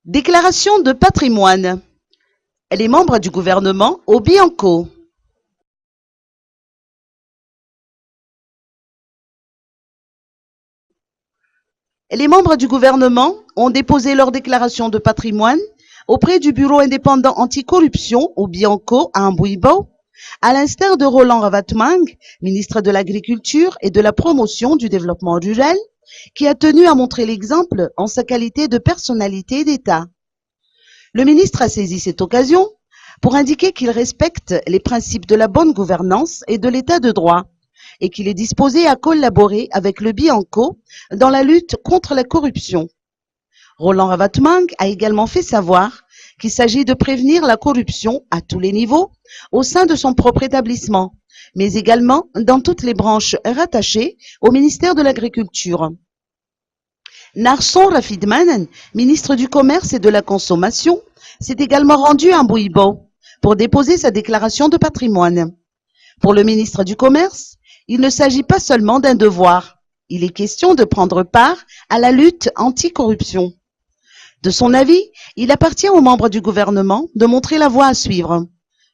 Déclaration de patrimoine. Les membres du gouvernement au Bianco. Les membres du gouvernement ont déposé leur déclaration de patrimoine auprès du Bureau indépendant anticorruption au Bianco à Ambouibo, à l'instar de Roland Ravatmang, ministre de l'Agriculture et de la Promotion du Développement rural, qui a tenu à montrer l'exemple en sa qualité de personnalité d'État. Le ministre a saisi cette occasion pour indiquer qu'il respecte les principes de la bonne gouvernance et de l'état de droit et qu'il est disposé à collaborer avec le Bianco dans la lutte contre la corruption. Roland Ravatmang a également fait savoir qu'il s'agit de prévenir la corruption à tous les niveaux au sein de son propre établissement, mais également dans toutes les branches rattachées au ministère de l'Agriculture. Narson Rafidman, ministre du Commerce et de la Consommation, s'est également rendu à Ambouibo pour déposer sa déclaration de patrimoine. Pour le ministre du Commerce, il ne s'agit pas seulement d'un devoir, il est question de prendre part à la lutte anticorruption. De son avis, il appartient aux membres du gouvernement de montrer la voie à suivre.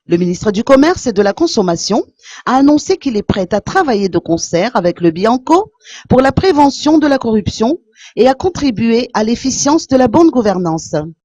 Le ministre du Commerce et de la Consommation a annoncé qu'il est prêt à travailler de concert avec le Bianco pour la prévention de la corruption et à contribuer à l'efficience de la bonne gouvernance.